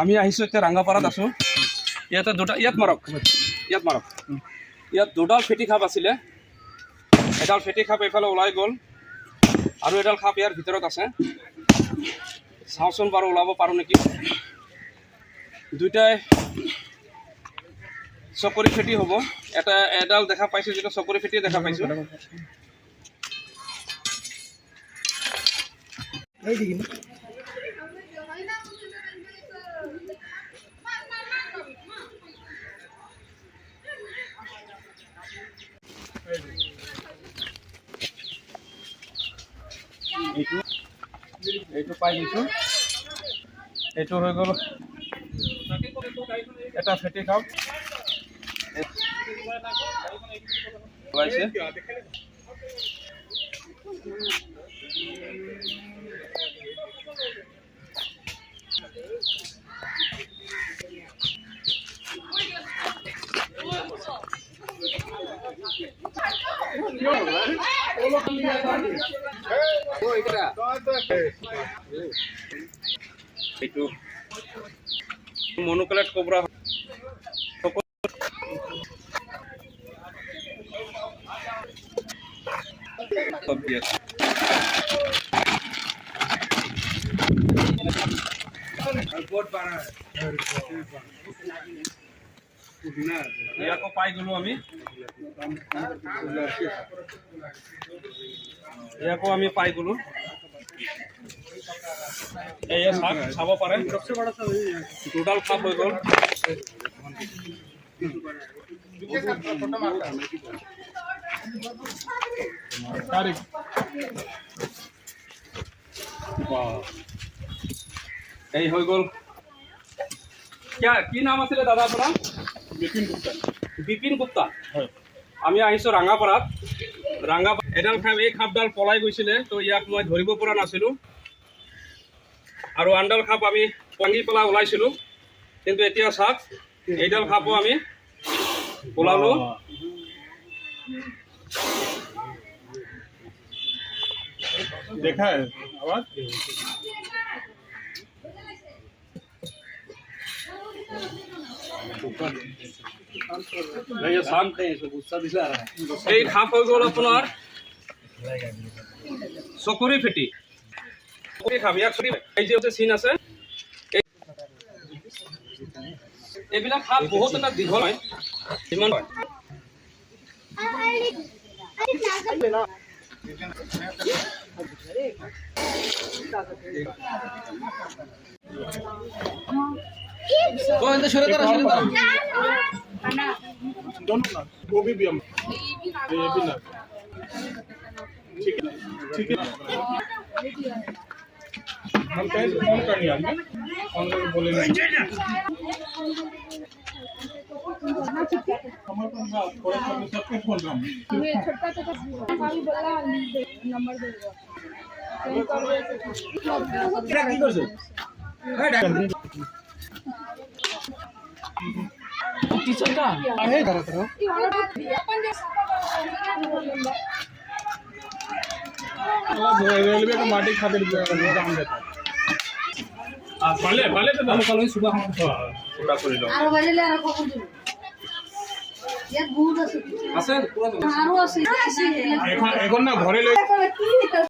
আমি আহিছোঁ এতিয়া ৰাঙাপাৰাত আছোঁ। ইয়াতে দুটা ইয়াত মাৰক ইয়াত দুডাল ফেটি খাপ আছিলে। এডাল ফেটি খাপ এইফালে ওলাই গ'ল আৰু এডাল খাপ ইয়াৰ ভিতৰত আছে। চাওঁচোন বাৰু ওলাব পাৰোঁ নেকি। দুইটাই চকৰি ফেটি হ'ব। এডাল দেখা পাইছোঁ, যিটো চকৰি ফেটিয়ে দেখা পাইছোঁ। এইটো পাই গৈছোঁ। এইটো হৈ গ'ল এটা ফেটি খাপ ওলাইছে। এইটো মনোকলেট কোবৰা চব্জি আছে। ইয়াকো পাই গ'লো আমি। পাই গ'লো। এয়া চাব পাৰে, দুডাল খাপ হৈ গ'ল। এই হৈ গ'ল। কি নাম আছিলে দাদা আপোনাৰ? বিপিন গুপ্তা। আমি আহিছোঁ ৰাঙাপাৰাত। এডাল খাপ, এই খাপডাল পলাই গৈছিলে, তো ইয়াক মই ধৰিব পৰা নাছিলোঁ। আৰু আনডাল খাপ আমি ভাঙি পেলাই ওলাইছিলোঁ, কিন্তু এতিয়া চাওক এইডাল খাপো আমি ওলালোঁ। দেখা আবার এই খাপ হৈ গ'ল আপোনাৰ চকৰি ফেটি খাপ। ইয়াক এই যে চিন আছে, এইবিলাক খাপ বহুত এটা দীঘল হয়। কিমান হয়? वो भी हम ये भी ना ठीक है हम कैसे फोन करनी है फोन करके बोले नहीं हमारे पास थोड़ा सा सबको फोन रहा हूं हमें छोटा छोटा भाभी बोला नंबर दे दो क्या की कर सो टीचर का आहे घरात राव रेलवे का माटी खातिर काम देता भले भले तो हम कल सुबह हम पूरा कर लो আর বাজলে আর কখন দিব ইয়াত বহুত আছে আছে পুরো আরো আছে এখন না ঘরে লই